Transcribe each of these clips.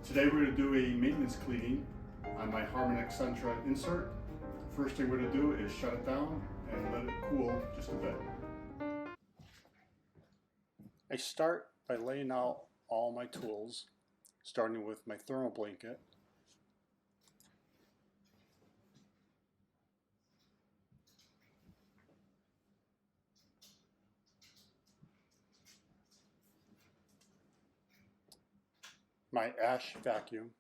Today we're going to do a maintenance cleaning on my Harman Accentra insert. First thing we're going to do is shut it down and let it cool just a bit. I start by laying out all my tools, starting with my thermal blanket. My ash vacuum,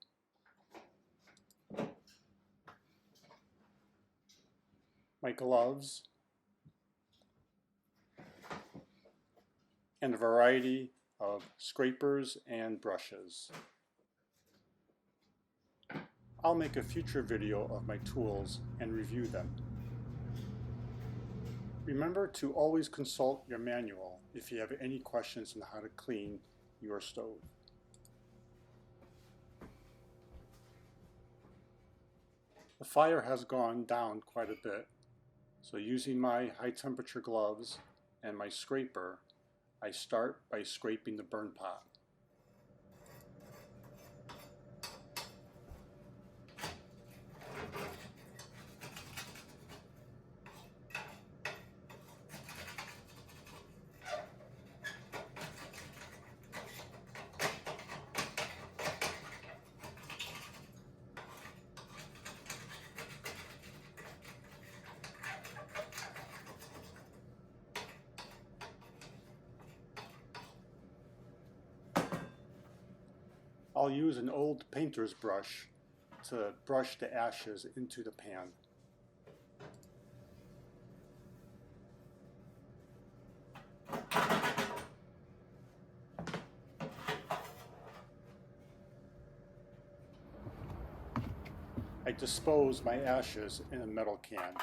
my gloves, and a variety of scrapers and brushes. I'll make a future video of my tools and review them. Remember to always consult your manual if you have any questions on how to clean your stove. The fire has gone down quite a bit, so using my high temperature gloves and my scraper, I start by scraping the burn pot. I'll use an old painter's brush to brush the ashes into the pan. I dispose my ashes in a metal can.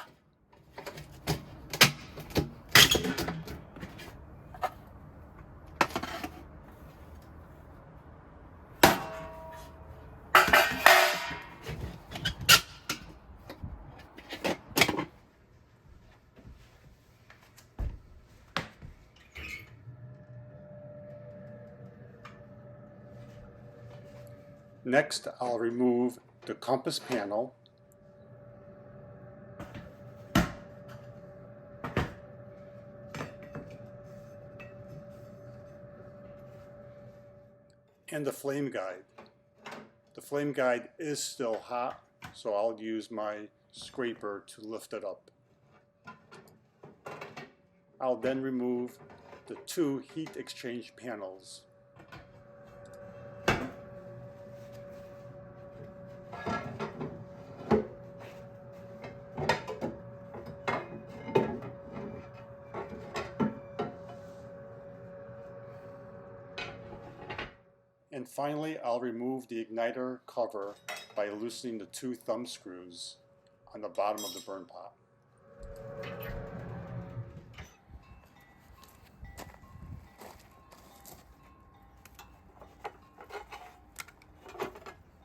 Next, I'll remove the compass panel, and the flame guide. The flame guide is still hot, so I'll use my scraper to lift it up. I'll then remove the two heat exchange panels. And finally, I'll remove the igniter cover by loosening the two thumb screws on the bottom of the burn pot.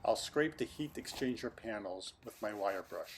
I'll scrape the heat exchanger panels with my wire brush.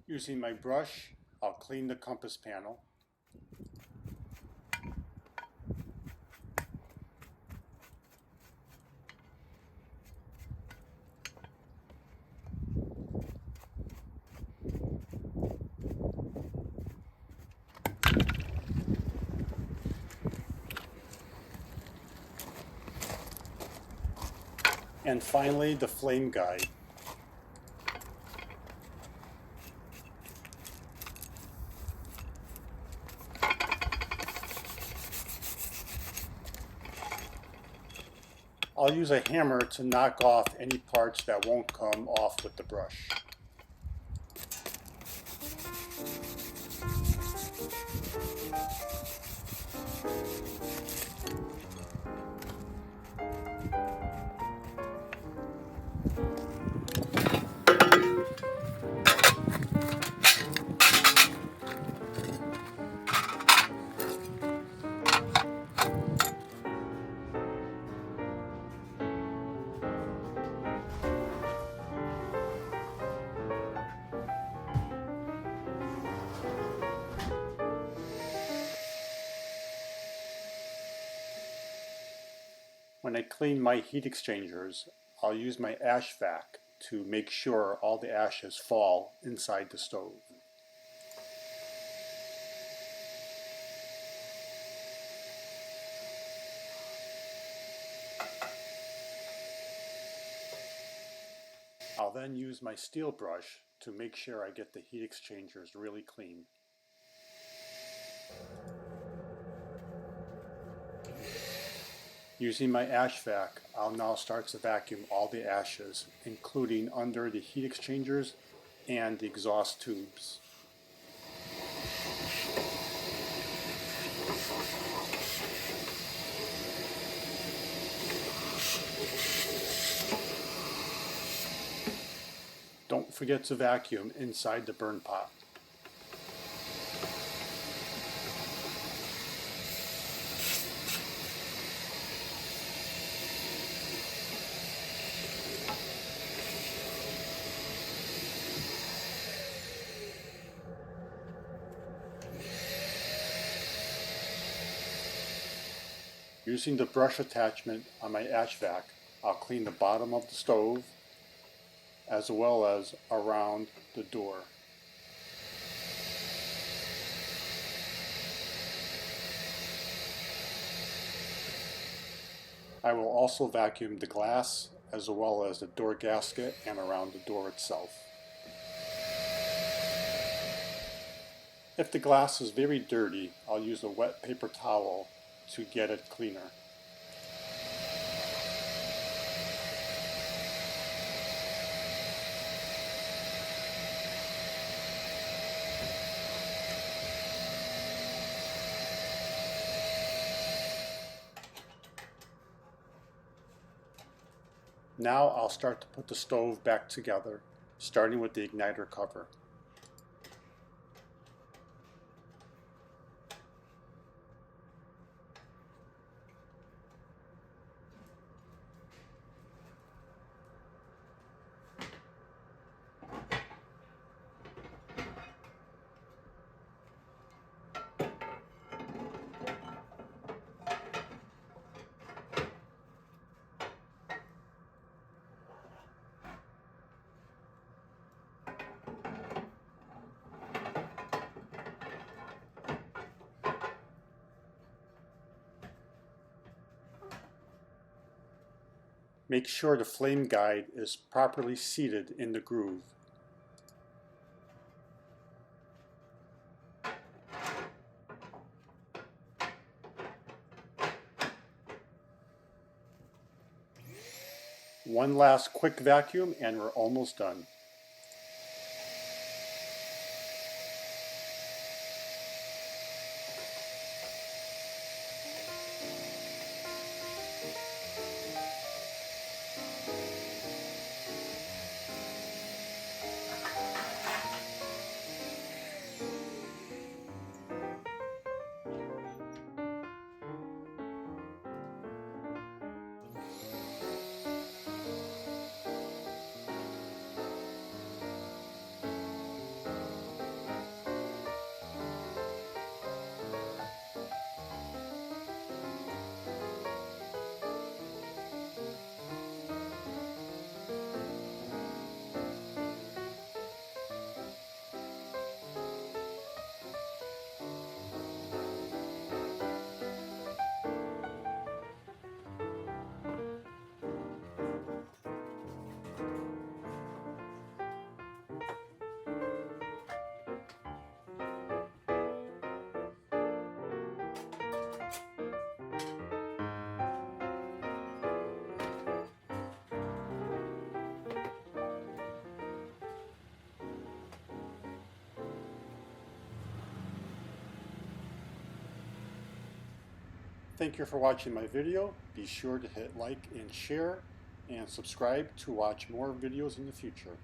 Using my brush, I'll clean the compass panel. And finally, the flame guide. I'll use a hammer to knock off any parts that won't come off with the brush. When I clean my heat exchangers, I'll use my ash vac to make sure all the ashes fall inside the stove. I'll then use my steel brush to make sure I get the heat exchangers really clean. Using my ash vac, I'll now start to vacuum all the ashes, including under the heat exchangers and the exhaust tubes. Don't forget to vacuum inside the burn pot. Using the brush attachment on my ash vac, I'll clean the bottom of the stove as well as around the door. I will also vacuum the glass as well as the door gasket and around the door itself. If the glass is very dirty, I'll use a wet paper towel to get it cleaner. Now I'll start to put the stove back together, starting with the igniter cover. Make sure the flame guide is properly seated in the groove. One last quick vacuum and we're almost done. Thank you for watching my video. Be sure to hit like and share and subscribe to watch more videos in the future.